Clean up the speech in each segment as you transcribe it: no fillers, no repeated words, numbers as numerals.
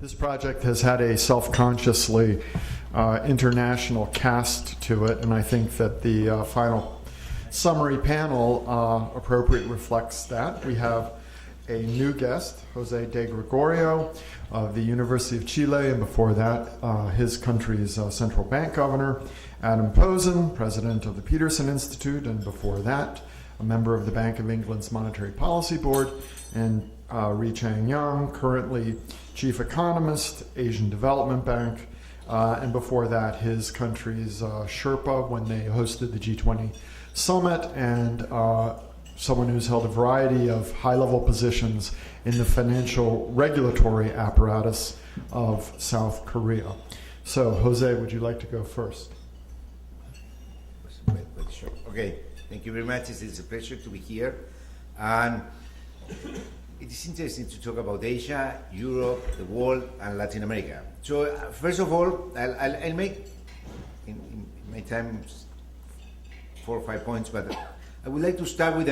This project has had a self-consciously international cast to it, and I think that the final summary panel appropriately reflects that. We have a new guest, Jose de Gregorio of the University of Chile, and before that, his country's central bank governor, Adam Posen, president of the Peterson Institute, and before that, a member of the Bank of England's Monetary Policy Board, and Ri Chang-yang, currently chief economist, Asian Development Bank, and before that, his country's Sherpa when they hosted the G20 summit, and someone who's held a variety of high-level positions in the financial regulatory apparatus of South Korea. So, Jose, would you like to go first? Sure. Okay, thank you very much. It's a pleasure to be here. And it is interesting to talk about Asia, Europe, the world, and Latin America. So, first of all, I'll make, in my time, 4 or 5 points, but I would like to start with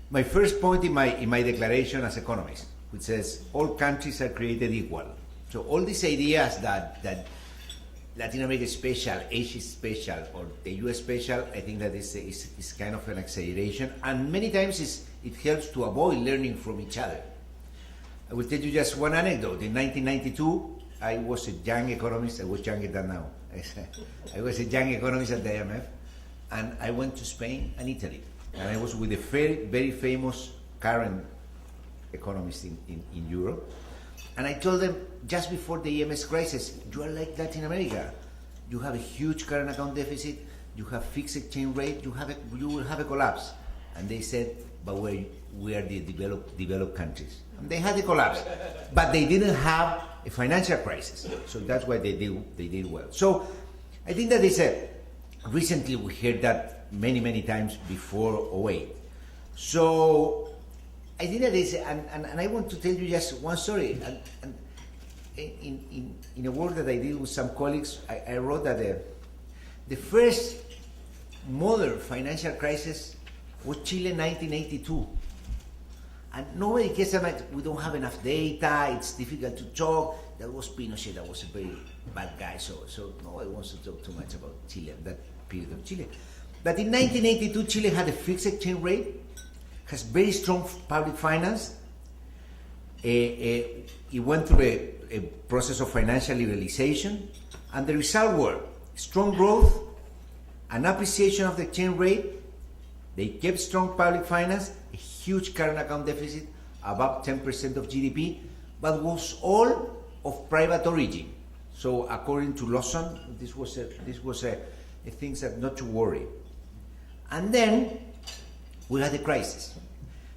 my first point in my declaration as economist, which says all countries are created equal. So all these ideas that Latin America is special, Asia is special, or the US special, I think that is kind of an exaggeration, and many times it helps to avoid learning from each other. I will tell you just one anecdote. In 1992, I was a young economist. I was younger than now. I was a young economist at the IMF, and I went to Spain and Italy. And I was with a very, very famous current economist in Europe. And I told them, just before the EMS crisis, you are like Latin America. You have a huge current account deficit, you have fixed exchange rate, you will have a collapse. And they said, but we are the developed countries. And they had a collapse, but they didn't have a financial crisis. So that's why they did well. So I think that recently we heard that many times before 08. So I think that and I want to tell you just one story. And in a work that I did with some colleagues, I wrote that the first modern financial crisis was Chile in 1982. And nobody cares about, we don't have enough data, it's difficult to talk. That was Pinochet, that was a very bad guy. So nobody wants to talk too much about Chile, that period of Chile. But in 1982, Chile had a fixed exchange rate, has very strong public finance. It went through a process of financial liberalization, and the result were strong growth, an appreciation of the exchange rate. They kept strong public finance, a huge current account deficit, above 10% of GDP, but was all of private origin. So according to Lawson, this was a thing that not to worry. And then we had the crisis.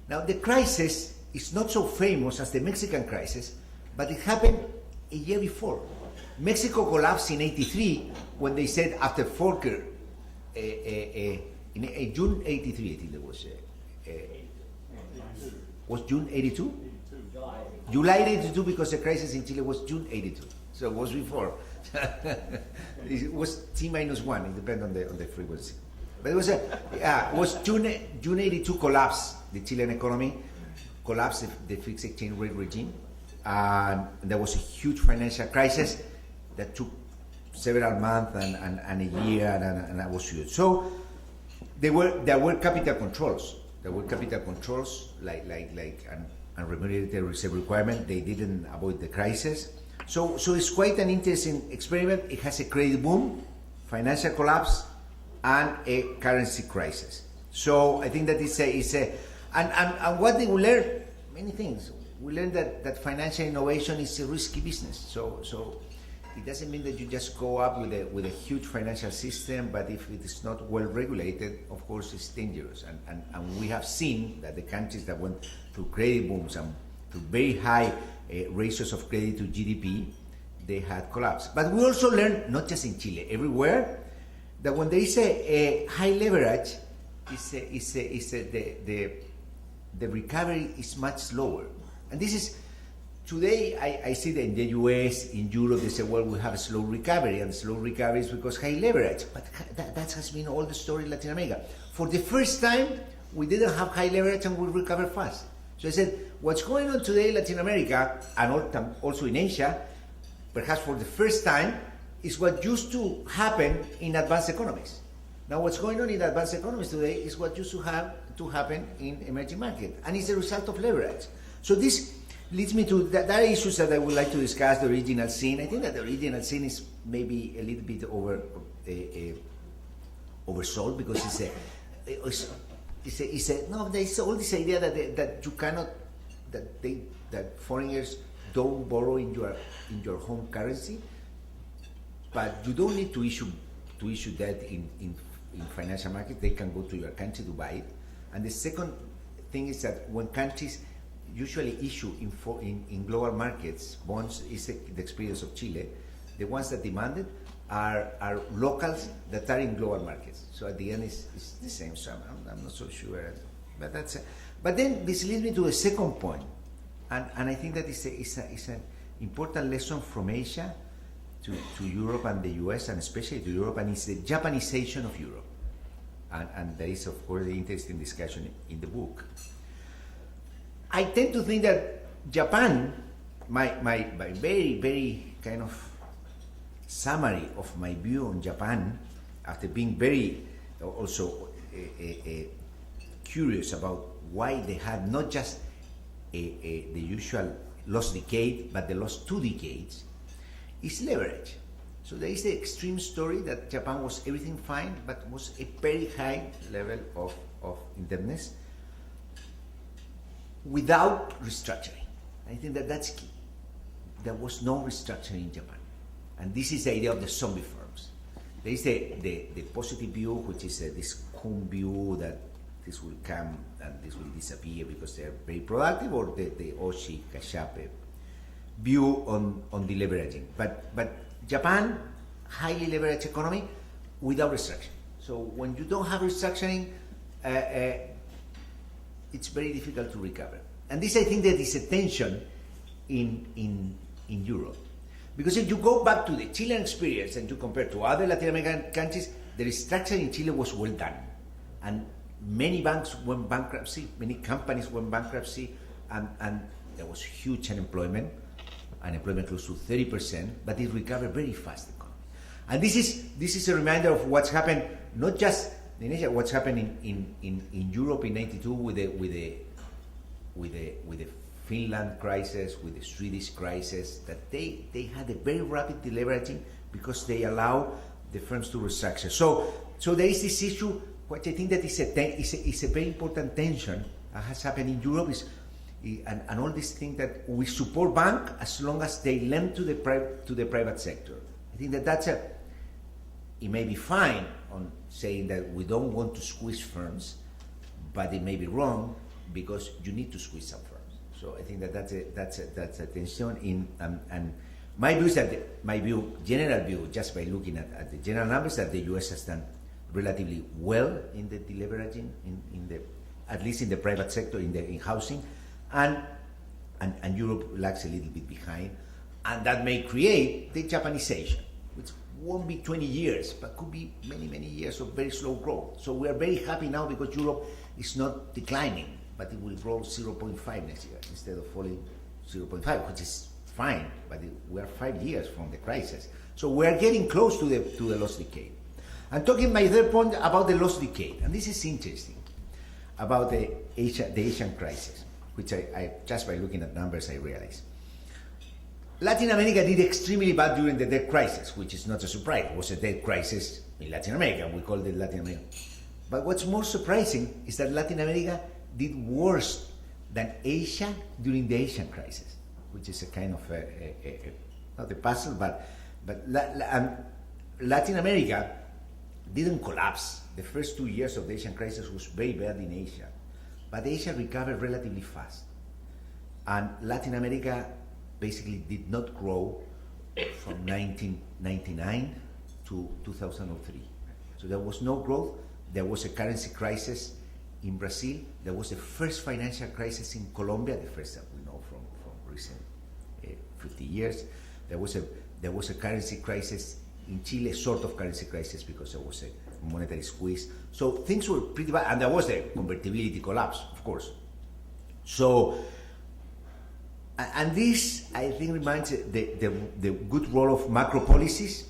Now the crisis is not so famous as the Mexican crisis, but it happened a year before. Mexico collapsed in '83 when they said after Volcker, in June '83, I think it was June '82? July '82, because the crisis in Chile was June '82, so it was before. It was T-1, it depends on the frequency. But it was June '82 collapse, the Chilean economy, collapsed the fixed exchange rate regime, and there was a huge financial crisis that took several months and a year, and that was huge. So there were capital controls. There were capital controls like unremunerated reserve requirement. They didn't avoid the crisis. So it's quite an interesting experiment. It has a credit boom, financial collapse, and a currency crisis. So I think that and what did we learn? Many things. We learned that financial innovation is a risky business. So it doesn't mean that you just go up with a huge financial system, but if it is not well regulated, of course, it's dangerous. And we have seen that the countries that went through credit booms and through very high ratios of credit to GDP, they had collapsed. But we also learned, not just in Chile, everywhere, that when there is a high leverage, the recovery is much slower. And this is, today I see that in the US, in Europe, they say, well, we have a slow recovery, and slow recovery is because high leverage. But that has been all the story in Latin America. For the first time, we didn't have high leverage and we recovered fast. So I said, what's going on today in Latin America and also in Asia, perhaps for the first time, is what used to happen in advanced economies. Now what's going on in advanced economies today is what used to happen in emerging markets, and it's a result of leverage. So this leads me to that issues that I would like to discuss, the original sin. I think that the original sin is maybe a little bit oversold, because there's all this idea that you cannot, that foreigners don't borrow in your home currency, but you don't need to issue debt in financial markets. They can go to your country to buy it. And the second thing is that when countries usually issue in global markets bonds, is the experience of Chile, the ones that demanded are locals that are in global markets. So at the end, it's the same. So I'm not so sure, but that's. But then this leads me to the second point, and I think that is an important lesson from Asia to Europe and the US, and especially to Europe, and it's the Japanization of Europe. And there is, of course, the interesting discussion in the book. I tend to think that Japan, my very, very kind of summary of my view on Japan, after being very also curious about why they had not just the usual lost decade, but the lost 2 decades, is leverage. So there is the extreme story that Japan was everything fine, but was a very high level of indebtedness without restructuring. I think that that's key. There was no restructuring in Japan. And this is the idea of the zombie firms. There is the positive view, which is this Kuhn view that this will come and this will disappear because they are very productive, or the Oshii, Kashape view on the leveraging. But Japan, highly leveraged economy without restructuring. So when you don't have restructuring, it's very difficult to recover. And this, I think, that is a tension in Europe. Because if you go back to the Chilean experience and you compare to other Latin American countries, the restructuring in Chile was well done. And many banks went bankruptcy, many companies went bankruptcy, and there was huge unemployment close to 30%, but it recovered very fast. And this is a reminder of what's happened, not just in Asia, what's happened in Europe in '92 with the Finland crisis, with the Swedish crisis, that they had a very rapid deleveraging because they allow the firms to restructure. So there is this issue, which I think that is a very important tension that has happened in Europe, and all these things that we support bank as long as they lend to the private sector. I think that it may be fine on saying that we don't want to squeeze firms, but it may be wrong because you need to squeeze some firms. So I think that's a tension and my view is that general view, just by looking at the general numbers, that the US has done relatively well in the deleveraging, at least in the private sector, in housing, and Europe lags a little bit behind, and that may create the Japanization, which won't be 20 years, but could be many, many years of very slow growth. So we are very happy now because Europe is not declining, but it will grow 0.5 next year instead of falling 0.5, which is fine, but we are 5 years from the crisis. So we are getting close to the lost decade. I'm talking my third point about the lost decade, and this is interesting, about the Asian crisis, which I just by looking at numbers I realized. Latin America did extremely bad during the debt crisis, which is not a surprise. It was a debt crisis in Latin America. We called it Latin America. But what's more surprising is that Latin America did worse than Asia during the Asian crisis, which is a kind of not a puzzle, but Latin America didn't collapse. The first 2 years of the Asian crisis was very bad in Asia, but Asia recovered relatively fast, and Latin America basically did not grow from 1999 to 2003. So there was no growth. There was a currency crisis in Brazil. There was the first financial crisis in Colombia, the first that we know from recent 50 years. There was a currency crisis in Chile, sort of currency crisis, because there was a monetary squeeze. So things were pretty bad, and there was the convertibility collapse, of course. So, and this, I think, reminds the good role of macro policies,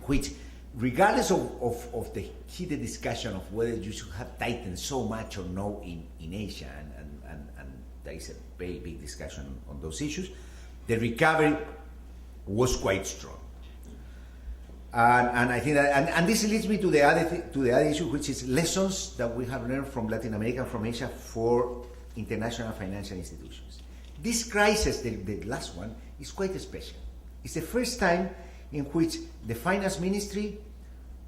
which, regardless of the heated discussion of whether you should have tightened so much or no in Asia, and there is a very big discussion on those issues, the recovery was quite strong. And I think that, and this leads me to the other issue, which is lessons that we have learned from Latin America and from Asia for international financial institutions. This crisis, the last one, is quite special. It's the first time in which the finance ministry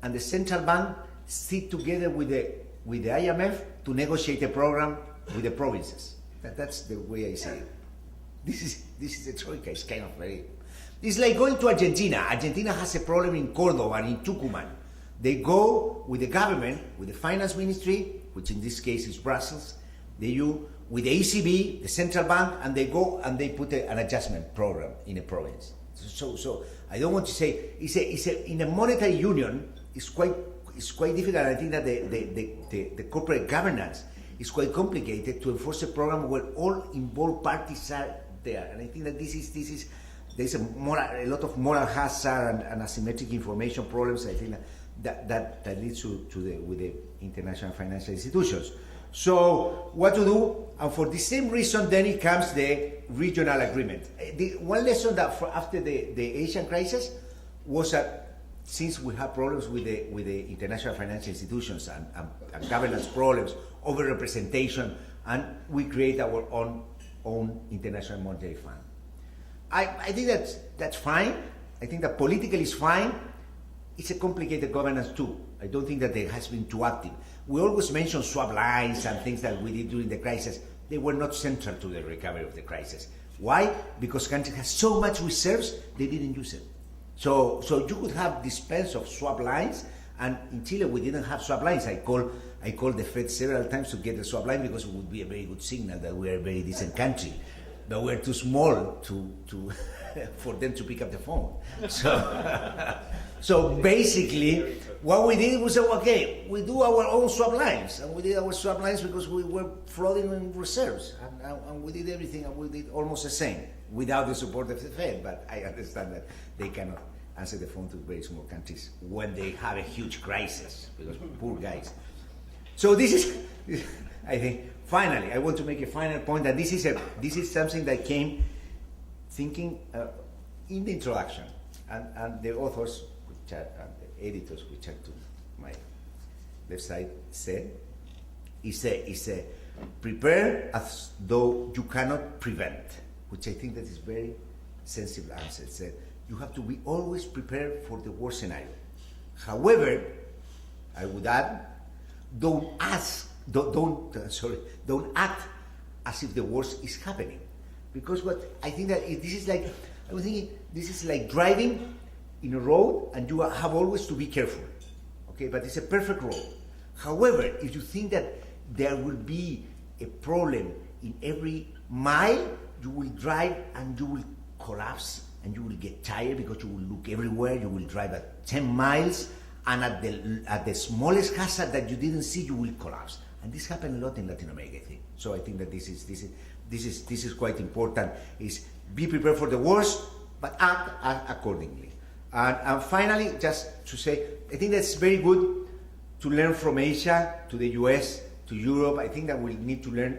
and the central bank sit together with the IMF to negotiate a program with the provinces. That's the way I see it. This is the troika. It's kind of very. It's like going to Argentina. Argentina has a problem in Cordoba and in Tucumán. They go with the government, with the finance ministry, which in this case is Brussels, with the ECB, the central bank, and they go and they put an adjustment program in a province. So I don't want to say in a monetary union it's quite difficult. I think that the corporate governance is quite complicated to enforce a program where all involved parties are there. And I think that there's a lot of moral hazard and asymmetric information problems. I think that leads with the international financial institutions. So what to do? And for the same reason, then it comes the regional agreement. The one lesson that after the Asian crisis was that since we have problems with the international financial institutions and governance problems, over-representation, and we create our own international monetary fund. I think that's fine. I think that politically is fine. It's a complicated governance too. I don't think that it has been too active. We always mention swap lines and things that we did during the crisis. They were not central to the recovery of the crisis. Why? Because countries have so much reserves, they didn't use it. So you could have dispense of swap lines, and in Chile we didn't have swap lines. I called the Fed several times to get the swap line because it would be a very good signal that we are a very decent country. But we're too small to for them to pick up the phone. So basically, what we did was, okay, we do our own swap lines, and we did our swap lines because we were flooding in reserves, and we did everything, and we did almost the same without the support of the Fed. But I understand that they cannot answer the phone to very small countries when they have a huge crisis, because poor guys. So this is, I think, finally, I want to make a final point that this is something that came thinking in the introduction, and the authors, and the editors, which are to my left side, said, is a prepare as though you cannot prevent, which I think that is very sensible answer. It said, you have to be always prepared for the worst scenario. However, I would add, don't act as if the worst is happening, because what I think that this is like driving in a road, and you have always to be careful, okay? But it's a perfect road. However, if you think that there will be a problem in every mile, you will drive and you will collapse, and you will get tired because you will look everywhere. You will drive at 10 miles, and at the smallest hazard that you didn't see, you will collapse. And this happened a lot in Latin America, I think. So I think that this is quite important. Is be prepared for the worst, but act accordingly. And finally, just to say, I think that's very good to learn from Asia to the US to Europe. I think that we need to learn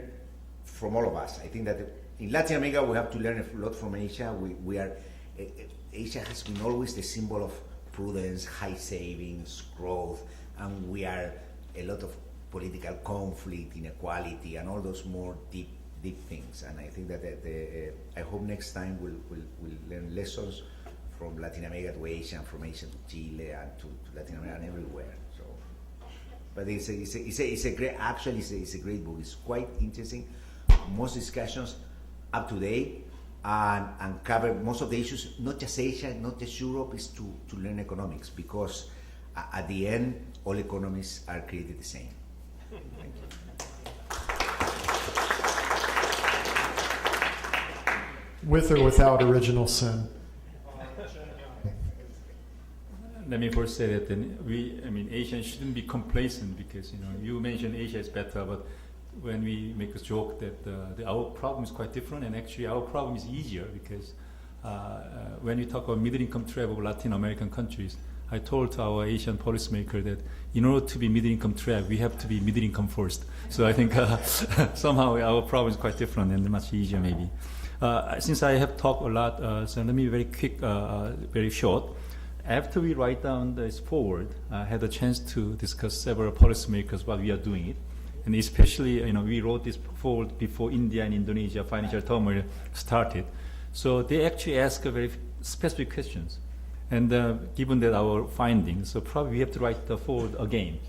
from all of us. I think that in Latin America we have to learn a lot from Asia. Asia has been always the symbol of prudence, high savings, growth, and we are a lot of political conflict, inequality, and all those more deep things. And I think that I hope next time we'll learn lessons from Latin America to Asia, and from Asia to Chile, and to Latin America, and everywhere. So, but it's a great book. It's quite interesting. Most discussions up to date, and cover most of the issues. Not just Asia, not just Europe. Is to learn economics, because at the end, all economies are created the same. Thank you. With or without original sin. Let me first say that Asians shouldn't be complacent, because you mentioned Asia is better, but when we make a joke that our problem is quite different, and actually our problem is easier because when we talk about middle-income travel of Latin American countries, I told our Asian policymaker that in order to be middle-income travel, we have to be middle-income first. So I think somehow our problem is quite different and much easier maybe. Since I have talked a lot, so let me be very quick, very short. After we write down this forward, I had a chance to discuss several policymakers while we are doing it. And especially, we wrote this forward before India and Indonesia financial turmoil started. So they actually ask very specific questions. And given that our findings, so probably we have to write the forward again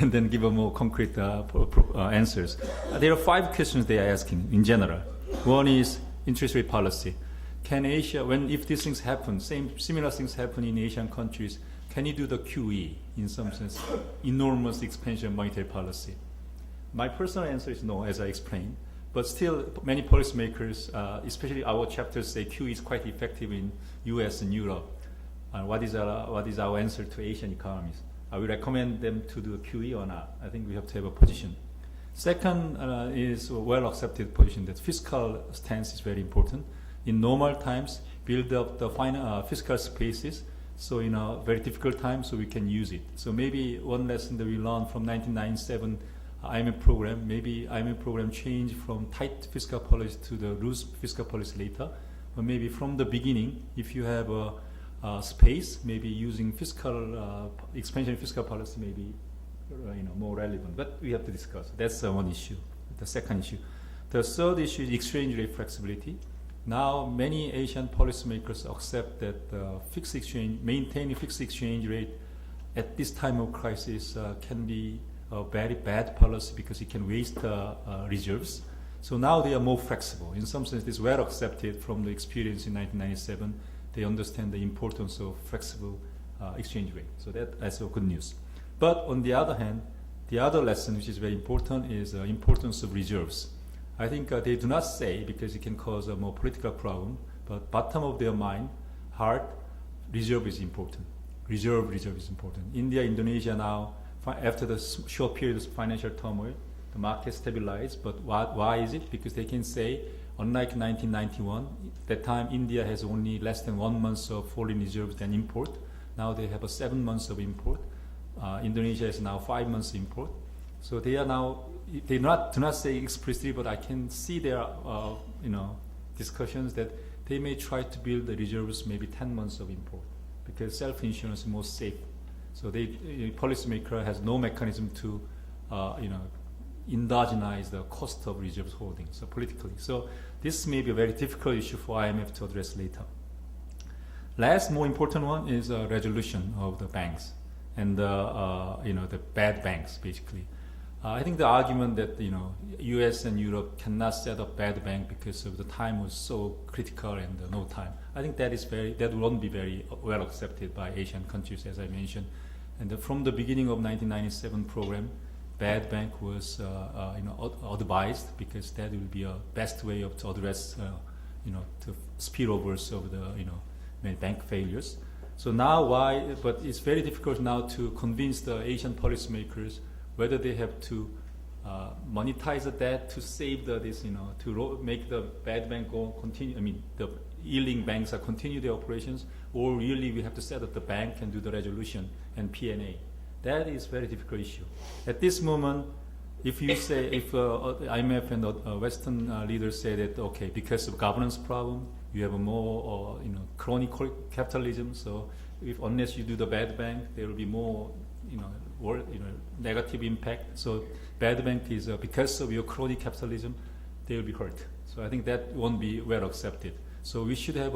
and then give a more concrete answers. There are 5 questions they are asking in general. One is interest rate policy. Can Asia, if these things happen, similar things happen in Asian countries, can you do the QE, in some sense, enormous expansion of monetary policy? My personal answer is no, as I explained. But still, many policymakers, especially our chapters, say QE is quite effective in US and Europe. What is our answer to Asian economies? I would recommend them to do QE or not. I think we have to have a position. Second is a well-accepted position that fiscal stance is very important. In normal times, build up the fiscal spaces, so in a very difficult time, so we can use it. So maybe one lesson that we learned from 1997 IMF program, maybe IMF program changed from tight fiscal policy to the loose fiscal policy later. Or maybe from the beginning, if you have a space, maybe using fiscal expansion fiscal policy may be more relevant. But we have to discuss. That's one issue. The second issue. The third issue is exchange rate flexibility. Now many Asian policymakers accept that maintaining fixed exchange rate at this time of crisis can be a very bad policy because it can waste reserves. So now they are more flexible. In some sense, it's well accepted from the experience in 1997. They understand the importance of flexible exchange rate. So that's good news. But on the other hand, the other lesson which is very important is the importance of reserves. I think they do not say, because it can cause a more political problem, but bottom of their mind, heart, reserve is important. Reserve is important. India, Indonesia now, after the short period of financial turmoil, the market stabilized. But why is it? Because they can say, unlike 1991, that time India has only less than 1 month of foreign reserves than import. Now they have 7 months of import. Indonesia is now 5 months import. So they are now, do not say explicitly, but I can see their discussions that they may try to build the reserves maybe 10 months of import because self-insurance is more safe. So policymaker has no mechanism to endogenize the cost of reserves holding, so politically. So this may be a very difficult issue for IMF to address later. Last, more important one is resolution of the banks and the bad banks, basically. I think the argument that U.S. and Europe cannot set up bad bank because of the time was so critical and no time. I think that won't be very well accepted by Asian countries, as I mentioned. And from the beginning of 1997 program, bad bank was advised because that will be a best way to address the spillovers of the bank failures. So now but it's very difficult now to convince the Asian policymakers whether they have to monetize the debt to save to make the bad bank continue. I mean, the yielding banks continue their operations, or really we have to set up the bank and do the resolution and P&A. That is a very difficult issue. At this moment, if IMF and Western leaders say that, okay, because of governance problem, you have a more crony capitalism, so unless you do the bad bank, there will be more negative impact. So bad bank is because of your crony capitalism, they will be hurt. So I think that won't be well accepted. So we should have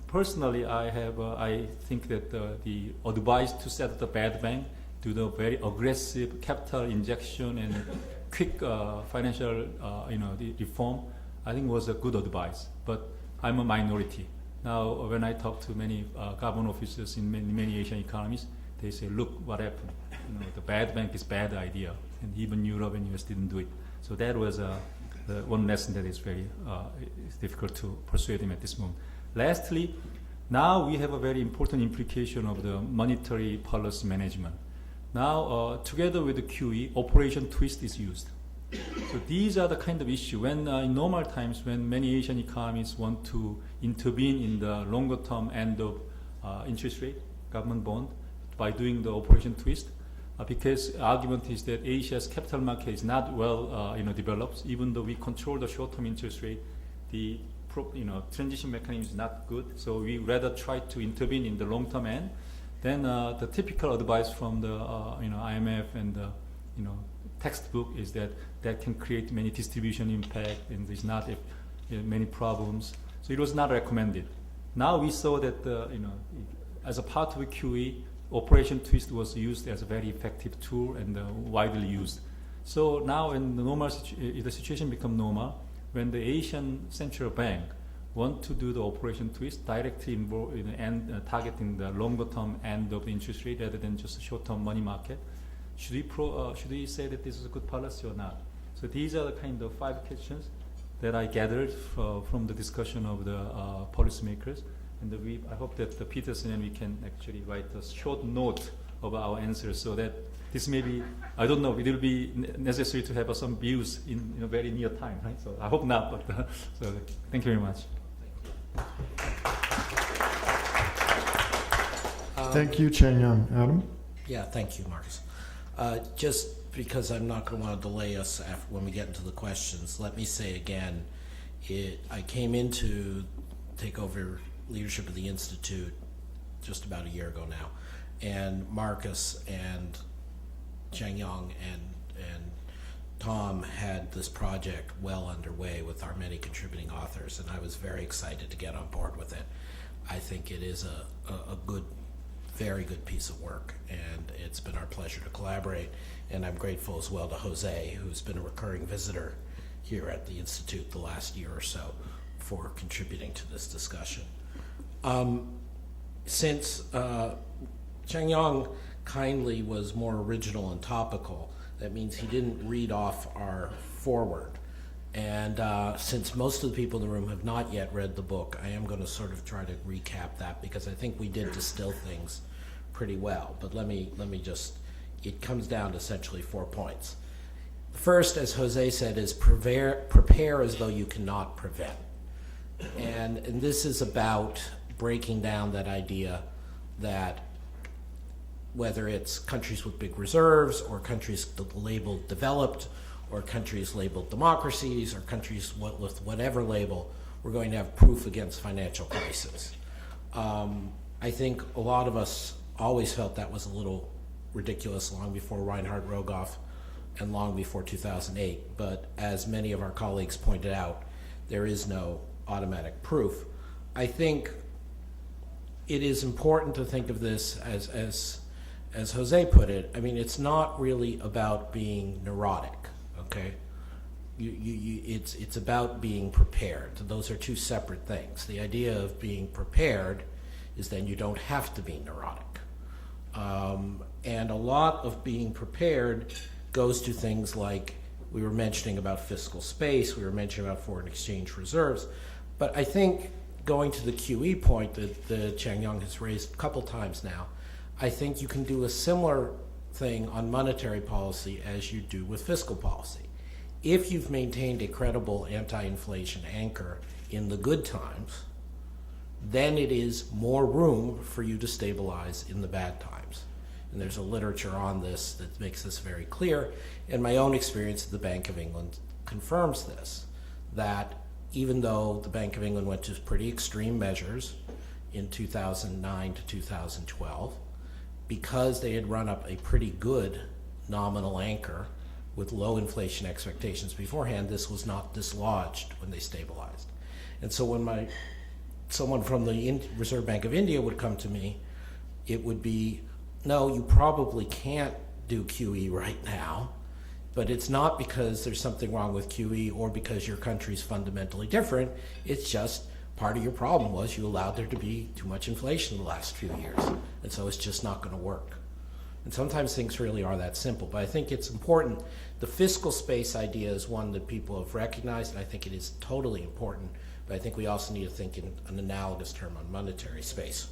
personally, I think that the advice to set up the bad bank, do the very aggressive capital injection and quick financial reform, I think was a good advice. But I'm a minority. Now, when I talk to many government officers in many Asian economies, they say, look what happened. The bad bank is bad idea. And even Europe and US didn't do it. So that was one lesson that is very difficult to persuade them at this moment. Lastly, now we have a very important implication of the monetary policy management. Now, together with the QE, Operation Twist is used. So these are the kind of issue when in normal times when many Asian economies want to intervene in the longer term end of interest rate, government bond, by doing the operation twist, because argument is that Asia's capital market is not well developed. Even though we control the short-term interest rate, the transition mechanism is not good. So we rather try to intervene in the long-term end. Then the typical advice from the IMF and the textbook is that can create many distribution impact and there's not many problems. So it was not recommended. Now we saw that as a part of a QE, Operation Twist was used as a very effective tool and widely used. So now when the situation become normal, when the Asian Central Bank want to do the Operation Twist directly targeting the longer term end of the interest rate rather than just a short term money market, should we say that this is a good policy or not? So these are the kind of 5 questions that I gathered from the discussion of the policymakers. And I hope that the Peterson and we can actually write a short note of our answers so that this may be, I don't know, it will be necessary to have some views in a very near time, right? So I hope not, but so thank you very much. Thank you, Chen Young. Adam? Yeah, thank you, Marcus. Just because I'm not going to want to delay us when we get into the questions, let me say again, I came in to take over leadership of the Institute just about a year ago now, and Marcus and Chang Yong and Tom had this project well underway with our many contributing authors, and I was very excited to get on board with it. I think it is a good, very good piece of work, and it's been our pleasure to collaborate, and I'm grateful as well to Jose, who's been a recurring visitor here at the Institute the last year or so, for contributing to this discussion. Since Chang Yong kindly was more original and topical, that means he didn't read off our foreword. And since most of the people in the room have not yet read the book, I am going to sort of try to recap that because I think we did distill things pretty well. But let me just, it comes down to essentially 4 points. First, as Jose said, is prepare as though you cannot prevent. And this is about breaking down that idea that whether it's countries with big reserves or countries labeled developed or countries labeled democracies or countries with whatever label, we're going to have proof against financial crisis. I think a lot of us always felt that was a little ridiculous long before Reinhard Rogoff and long before 2008. But as many of our colleagues pointed out, there is no automatic proof. I think it is important to think of this as Jose put it. I mean, it's not really about being neurotic, okay? It's about being prepared. Those are 2 separate things. The idea of being prepared is then you don't have to be neurotic. And a lot of being prepared goes to things like we were mentioning about fiscal space, we were mentioning about foreign exchange reserves, but I think going to the QE point that Chang Yong has raised a couple times now, I think you can do a similar thing on monetary policy as you do with fiscal policy. If you've maintained a credible anti-inflation anchor in the good times, then it is more room for you to stabilize in the bad times. And there's a literature on this that makes this very clear. And my own experience at the Bank of England confirms this, that even though the Bank of England went to pretty extreme measures in 2009 to 2012, because they had run up a pretty good nominal anchor with low inflation expectations beforehand, this was not dislodged when they stabilized. And so when someone from the Reserve Bank of India would come to me, it would be, no, you probably can't do QE right now, but it's not because there's something wrong with QE or because your country's fundamentally different. It's just part of your problem was you allowed there to be too much inflation in the last few years, and so it's just not going to work. And sometimes things really are that simple, but I think it's important. The fiscal space idea is one that people have recognized, and I think it is totally important, but I think we also need to think in an analogous term on monetary space.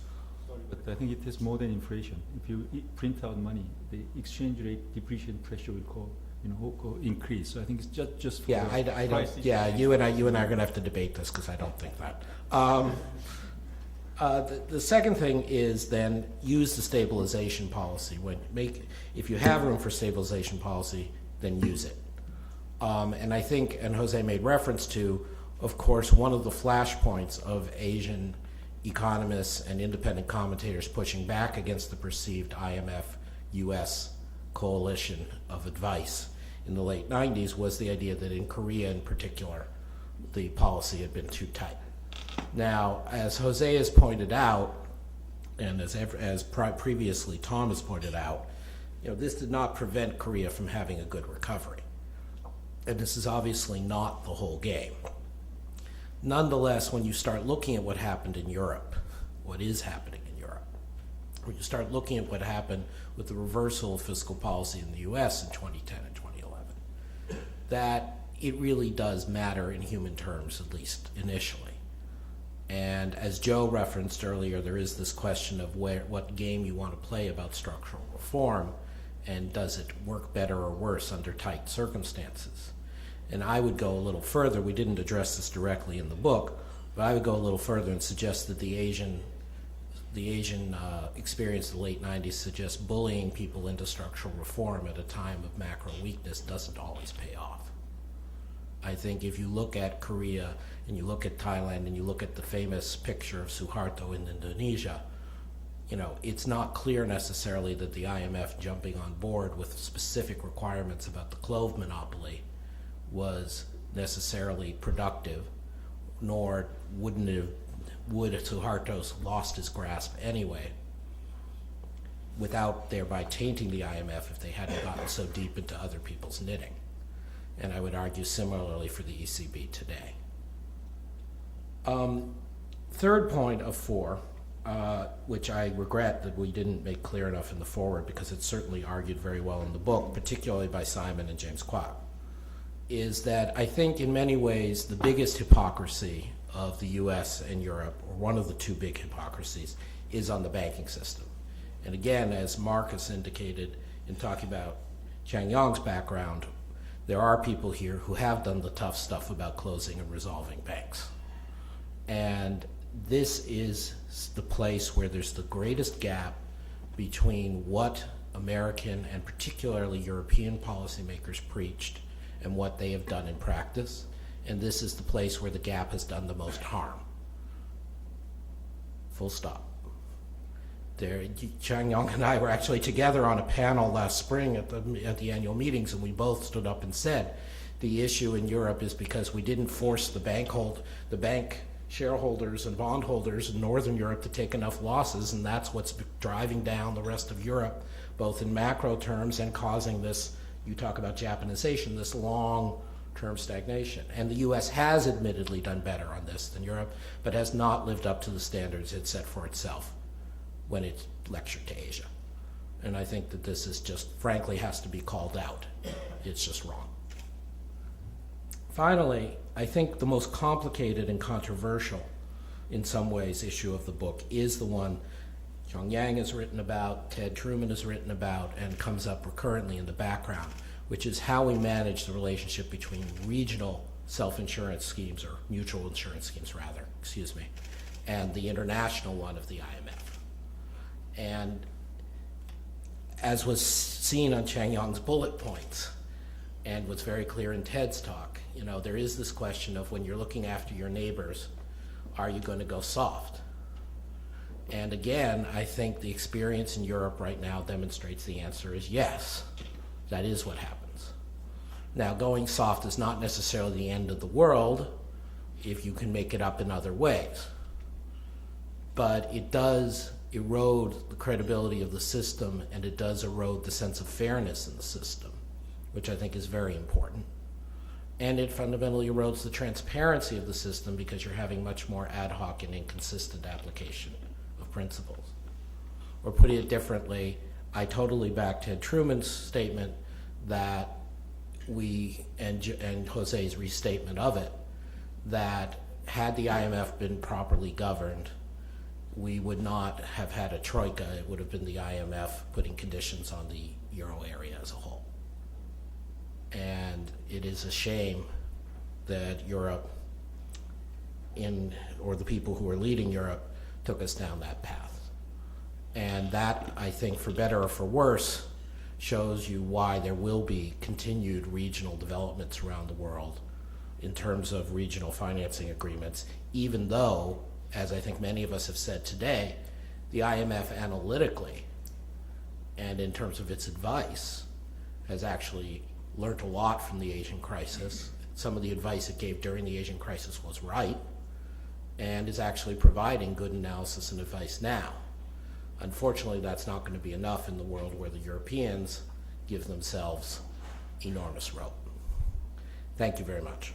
But I think it is more than inflation. If you print out money, the exchange rate depreciation pressure will increase. So I think it's just for Yeah, the I don't. price Yeah, issue. you and I are going to have to debate this because I don't think that. The second thing is then use the stabilization policy. If you have room for stabilization policy, then use it. And I think, and Jose made reference to, of course, one of the flashpoints of Asian economists and independent commentators pushing back against the perceived IMF-US coalition of advice in the late 90s was the idea that in Korea in particular, the policy had been too tight. Now, as Jose has pointed out, and as previously Tom has pointed out, this did not prevent Korea from having a good recovery. And this is obviously not the whole game. Nonetheless, when you start looking at what happened in Europe, what is happening in Europe, when you start looking at what happened with the reversal of fiscal policy in the US in 2010 and 2011, that it really does matter in human terms, at least initially. And as Joe referenced earlier, there is this question of what game you want to play about structural reform, and does it work better or worse under tight circumstances. And I would go a little further. We didn't address this directly in the book, but I would go a little further and suggest that the Asian experience of the late 90s suggests bullying people into structural reform at a time of macro weakness doesn't always pay off. I think if you look at Korea and you look at Thailand and you look at the famous picture of Suharto in Indonesia, it's not clear necessarily that the IMF jumping on board with specific requirements about the clove monopoly was necessarily productive, nor would Suharto's lost his grasp anyway, without thereby tainting the IMF if they hadn't gotten so deep into other people's knitting. And I would argue similarly for the ECB today. Third point of 4, which I regret that we didn't make clear enough in the foreword because it's certainly argued very well in the book, particularly by Simon and James Kwok, is that I think in many ways the biggest hypocrisy of the US and Europe, or one of the two big hypocrisies, is on the banking system. And again, as Marcus indicated in talking about Chang Yong's background, there are people here who have done the tough stuff about closing and resolving banks. And this is the place where there's the greatest gap between what American and particularly European policymakers preached and what they have done in practice. And this is the place where the gap has done the most harm. Full stop. Chang Yong and I were actually together on a panel last spring at the annual meetings, and we both stood up and said the issue in Europe is because we didn't force the bank shareholders and bondholders in Northern Europe to take enough losses, and that's what's driving down the rest of Europe, both in macro terms and causing this, you talk about Japanization, this long-term stagnation. And the U.S. has admittedly done better on this than Europe, but has not lived up to the standards it set for itself when it lectured to Asia. And I think that this is just, frankly, has to be called out. It's just wrong. Finally, I think the most complicated and controversial, in some ways, issue of the book is the one Chong Yang has written about, Ted Truman has written about, and comes up recurrently in the background, which is how we manage the relationship between regional self-insurance schemes, or mutual insurance schemes rather, and the international one of the IMF. And as was seen on Chang Yong's bullet points, and was very clear in Ted's talk, there is this question of when you're looking after your neighbors, are you going to go soft? And again, I think the experience in Europe right now demonstrates the answer is yes. That is what happens. Now, going soft is not necessarily the end of the world if you can make it up in other ways. But it does erode the credibility of the system, and it does erode the sense of fairness in the system, which I think is very important. And it fundamentally erodes the transparency of the system because you're having much more ad hoc and inconsistent application of principles. Or putting it differently, I totally back Ted Truman's statement that and Jose's restatement of it, that had the IMF been properly governed, we would not have had a troika. It would have been the IMF putting conditions on the euro area as a whole. And it is a shame that Europe, or the people who are leading Europe, took us down that path. And that, I think, for better or for worse, shows you why there will be continued regional developments around the world in terms of regional financing agreements, even though, as I think many of us have said today, the IMF analytically and in terms of its advice has actually learned a lot from the Asian crisis. Some of the advice it gave during the Asian crisis was right, and is actually providing good analysis and advice now. Unfortunately, that's not going to be enough in the world where the Europeans give themselves enormous rope. Thank you very much.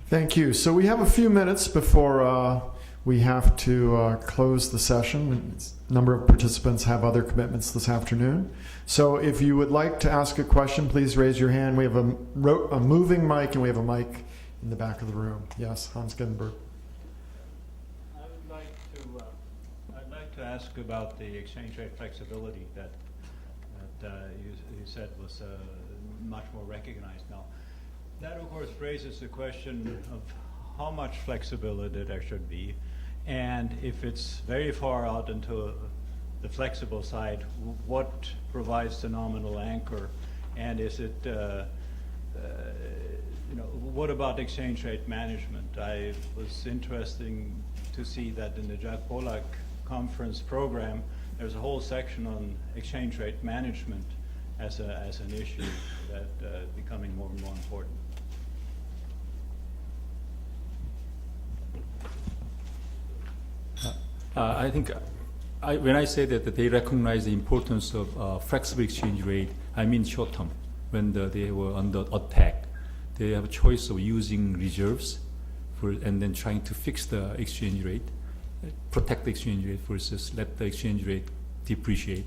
Thank you. So we have a few minutes before we have to close the session. A number of participants have other commitments this afternoon. So if you would like to ask a question, please raise your hand. We have a moving mic, and we have a mic in the back of the room. Yes, Hans Ginberg. I'd like to ask about the exchange rate flexibility that you said was much more recognized now. That, of course, raises the question of how much flexibility there should be, and if it's very far out into the flexible side, what provides the nominal anchor, and is it, what about exchange rate management? I was interested to see that in the Jack Pollack conference program, there's a whole section on exchange rate management as an issue that becoming more and more important. I think when I say that they recognize the importance of flexible exchange rate, I mean short term. When they were under attack, they have a choice of using reserves and then trying to fix the exchange rate, protect the exchange rate versus let the exchange rate depreciate.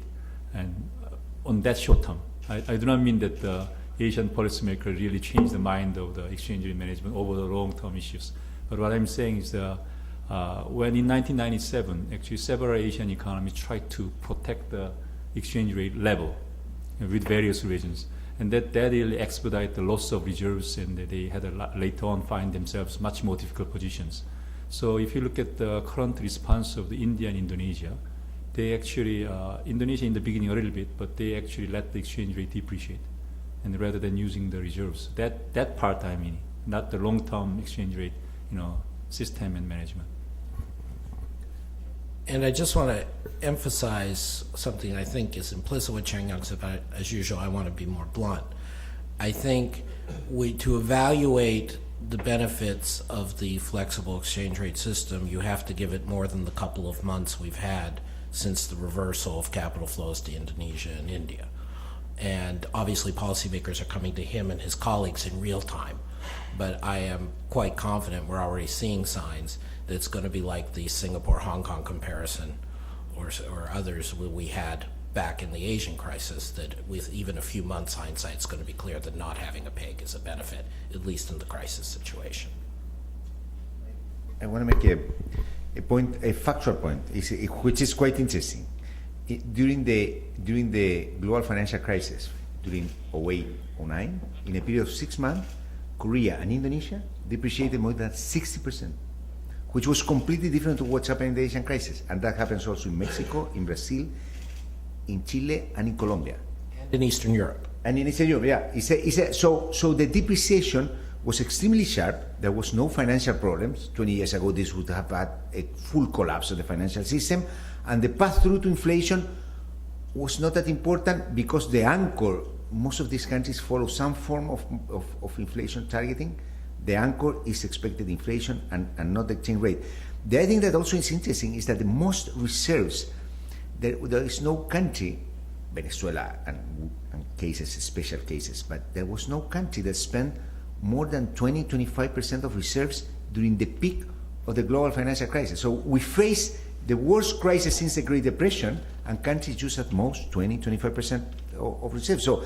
And on that short term, I do not mean that the Asian policymaker really changed the mind of the exchange rate management over the long-term issues. But what I'm saying is when in 1997, actually several Asian economies tried to protect the exchange rate level with various reasons. And that really expedited the loss of reserves, and they had later on find themselves much more difficult positions. So if you look at the current response of the India and Indonesia, they actually, Indonesia in the beginning a little bit, but they actually let the exchange rate depreciate, and rather than using the reserves. That part I mean, not the long-term exchange rate, system and management. And I just want to emphasize something I think is implicit with Chang Young said, but as usual, I want to be more blunt. I think to evaluate the benefits of the flexible exchange rate system, you have to give it more than the couple of months we've had since the reversal of capital flows to Indonesia and India. And obviously policymakers are coming to him and his colleagues in real time. But I am quite confident we're already seeing signs that it's going to be like the Singapore-Hong Kong comparison or others we had back in the Asian crisis, that with even a few months hindsight, it's going to be clear that not having a peg is a benefit, at least in the crisis situation. I want to make a factual point, which is quite interesting. During the global financial crisis, during 2008-09, in a period of 6 months, Korea and Indonesia depreciated more than 60%, which was completely different to what's happening in the Asian crisis. And that happens also in Mexico, in Brazil, in Chile, and in Colombia. And in Eastern Europe. And in Eastern Europe, yeah. So the depreciation was extremely sharp. There was no financial problems. 20 years ago, this would have had a full collapse of the financial system. And the path through to inflation was not that important because the anchor, most of these countries follow some form of inflation targeting. The anchor is expected inflation and not the exchange rate. The other thing that also is interesting is that the most reserves, there is no country, Venezuela and cases, special cases, but there was no country that spent more than 20-25% of reserves during the peak of the global financial crisis. So we face the worst crisis since the Great Depression, and countries use at most 20-25% of reserves. So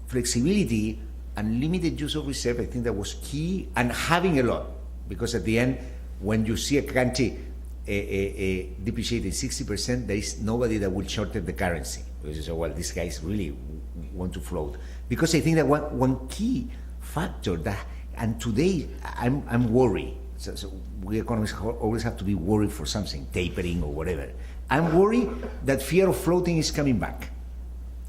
flexibility and limited use of reserve, I think that was key, and having a lot, because at the end, when you see a country depreciating 60%, there is nobody that will shorten the currency. Because you say, well, these guys really want to float. Because I think that one key factor that, and today I'm worried. So we economists always have to be worried for something, tapering or whatever. I'm worried that fear of floating is coming back.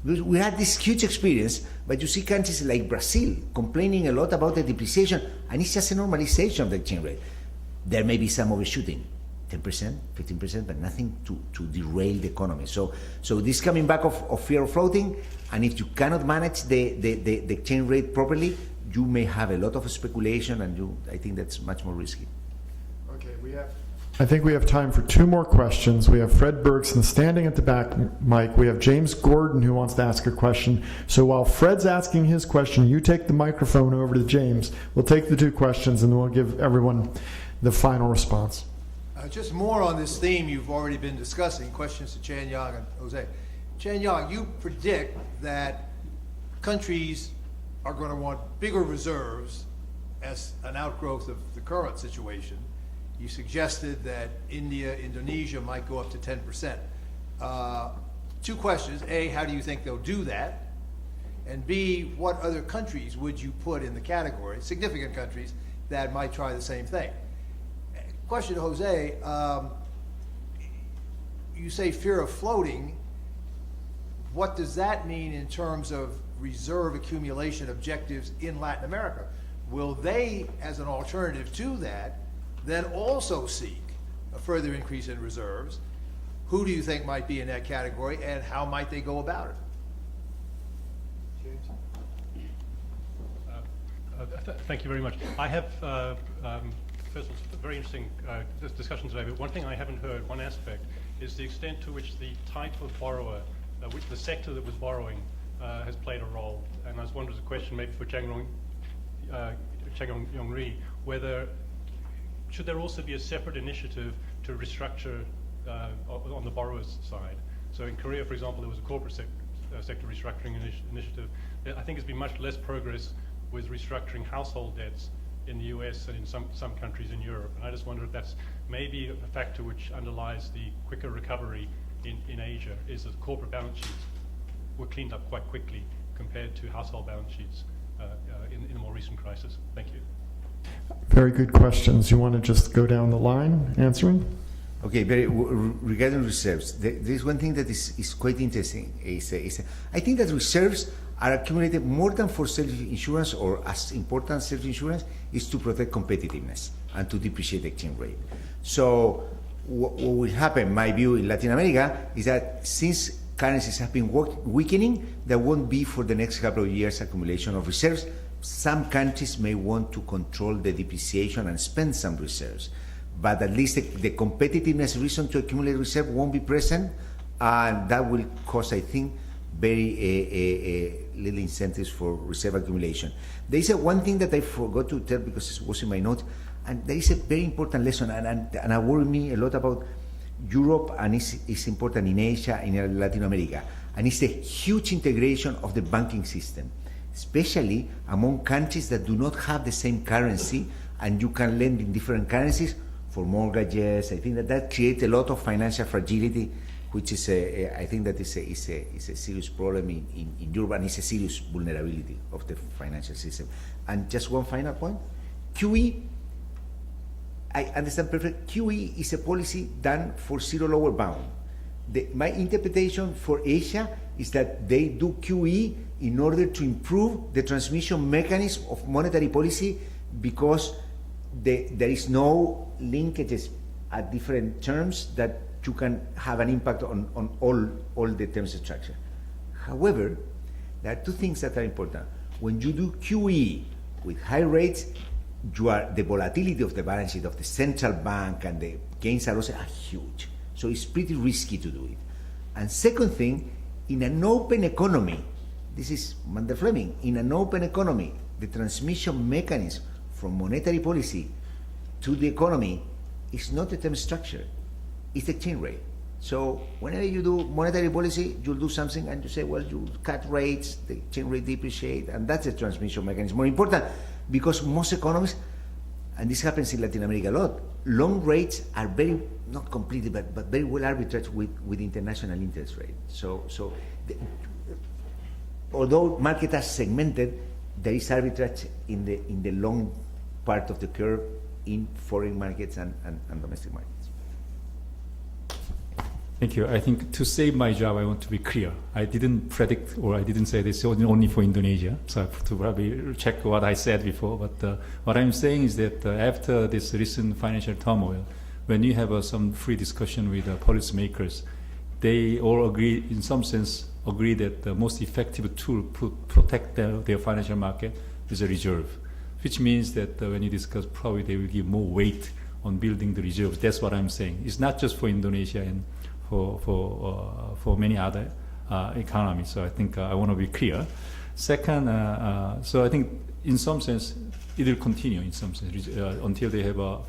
Because we had this huge experience, but you see countries like Brazil complaining a lot about the depreciation, and it's just a normalization of the exchange rate. There may be some overshooting, 10%, 15%, but nothing to derail the economy. So this coming back of fear of floating, and if you cannot manage the exchange rate properly, you may have a lot of speculation, and I think that's much more risky. Okay, I think we have time for two more questions. We have Fred Bergson standing at the back mic. We have James Gordon who wants to ask a question. So while Fred's asking his question, you take the microphone over to James. We'll take the two questions and then we'll give everyone the final response. Just more on this theme you've already been discussing, questions to Chan Yang and Jose. Chan Yang, you predict that countries are going to want bigger reserves as an outgrowth of the current situation. You suggested that India, Indonesia might go up to 10%. Two questions. A, how do you think they'll do that? And B, what other countries would you put in the category, significant countries, that might try the same thing? Question to Jose, you say fear of floating. What does that mean in terms of reserve accumulation objectives in Latin America? Will they, as an alternative to that, then also seek a further increase in reserves? Who do you think might be in that category, and how might they go about it? Thank you very much. I have, first of all, very interesting discussion today, but one thing I haven't heard, one aspect, is the extent to which the type of borrower, which the sector that was borrowing, has played a role. And I was wondering, a question maybe for Chang Yong-ri, whether should there also be a separate initiative to restructure on the borrower's side? So in Korea, for example, there was a corporate sector restructuring initiative. I think there's been much less progress with restructuring household debts in the US and in some countries in Europe. And I just wonder if that's maybe a factor which underlies the quicker recovery in Asia, is that corporate balance sheets were cleaned up quite quickly compared to household balance sheets in a more recent crisis. Thank you. Very good questions. You want to just go down the line answering? Okay, regarding reserves, there's one thing that is quite interesting. I think that reserves are accumulated more than for self-insurance, or as important as self-insurance is to protect competitiveness and to depreciate the exchange rate. So what will happen, my view in Latin America, is that since currencies have been weakening, there won't be for the next couple of years accumulation of reserves. Some countries may want to control the depreciation and spend some reserves, but at least the competitiveness reason to accumulate reserve won't be present, and that will cause, I think, very little incentives for reserve accumulation. There is one thing that I forgot to tell because it was in my notes, and there is a very important lesson, and I worry me a lot about Europe, and it's important in Asia, in Latin America, and it's the huge integration of the banking system, especially among countries that do not have the same currency, and you can lend in different currencies for mortgages. I think that creates a lot of financial fragility, which is I think that is a serious problem in Europe, and it's a serious vulnerability of the financial system. And just one final point, QE, I understand perfectly, QE is a policy done for zero lower bound. My interpretation for Asia is that they do QE in order to improve the transmission mechanism of monetary policy, because there is no linkages at different terms that you can have an impact on all the terms structure. However, there are two things that are important. When you do QE with high rates, the volatility of the balance sheet of the central bank and the gains are also huge. So it's pretty risky to do it. And second thing, in an open economy, this is Mander Fleming, in an open economy, the transmission mechanism from monetary policy to the economy is not the term structure, it's the exchange rate. So whenever you do monetary policy, you'll do something and you say, well, you cut rates, the exchange rate depreciate, and that's the transmission mechanism. More important, because most economists and this happens in Latin America a lot, long rates are very, not completely, but very well arbitraged with international interest rate. So although market are segmented, there is arbitrage in the long part of the curve in foreign markets and domestic markets. Thank you. I think to save my job, I want to be clear. I didn't predict or I didn't say this only for Indonesia, so I have to probably check what I said before. But what I'm saying is that after this recent financial turmoil, when you have some free discussion with policymakers, they all agree, in some sense, agree that the most effective tool to protect their financial market is a reserve, which means that when you discuss, probably they will give more weight on building the reserves. That's what I'm saying. It's not just for Indonesia and for many other economies. So I think I want to be clear. Second, so I think in some sense it will continue in some sense until they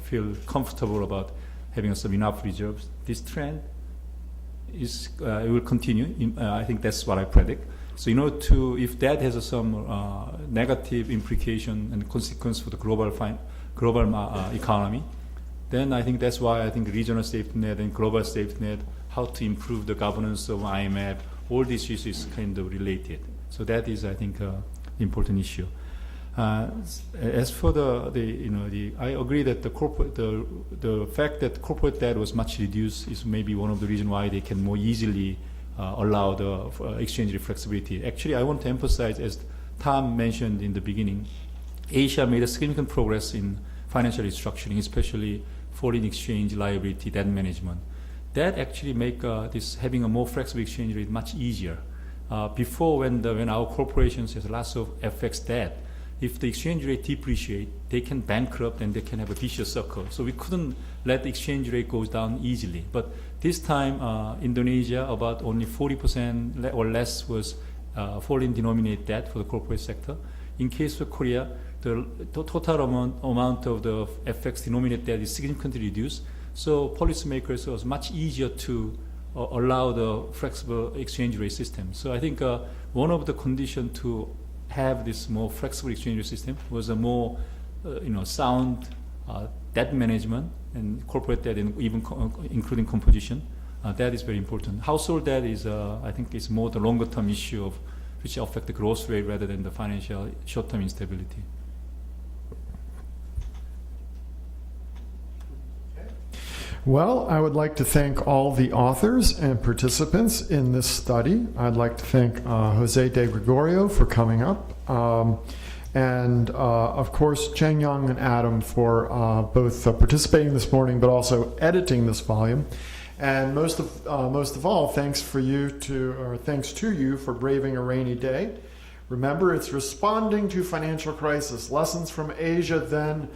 feel comfortable about having some enough reserves. This trend is it will continue. I think that's what I predict. So if that has some negative implication and consequence for the global economy, then I think that's why I think regional safety net and global safety net, how to improve the governance of IMF, all these issues is kind of related. So that is, I think, important issue. As for I agree that the fact that corporate debt was much reduced is maybe one of the reasons why they can more easily allow the exchange rate flexibility. Actually, I want to emphasize, as Tom mentioned in the beginning, Asia made a significant progress in financial restructuring, especially foreign exchange liability debt management. That actually make this having a more flexible exchange rate much easier. Before, when our corporations has lots of FX debt, if the exchange rate depreciate, they can bankrupt and they can have a vicious circle. So we couldn't let the exchange rate go down easily. But this time, Indonesia, about only 40% or less was foreign denominated debt for the corporate sector. In case of Korea, the total amount of the FX denominated debt is significantly reduced. So policymakers, it was much easier to allow the flexible exchange rate system. So I think one of the conditions to have this more flexible exchange rate system was a more sound debt management and corporate debt, and even including composition. That is very important. Household debt is, I think, is more the longer term issue of which affect the growth rate rather than the financial short-term instability. Well, I would like to thank all the authors and participants in this study. I'd like to thank Jose de Gregorio for coming up, and of course Cheng Yang and Adam for both participating this morning, but also editing this volume. And most of all, thanks to you for braving a rainy day. Remember, it's responding to financial crisis. Lessons from Asia then,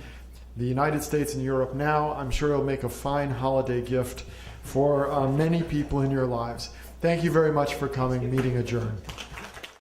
the United States and Europe now. I'm sure it'll make a fine holiday gift for many people in your lives. Thank you very much for coming. Meeting adjourned.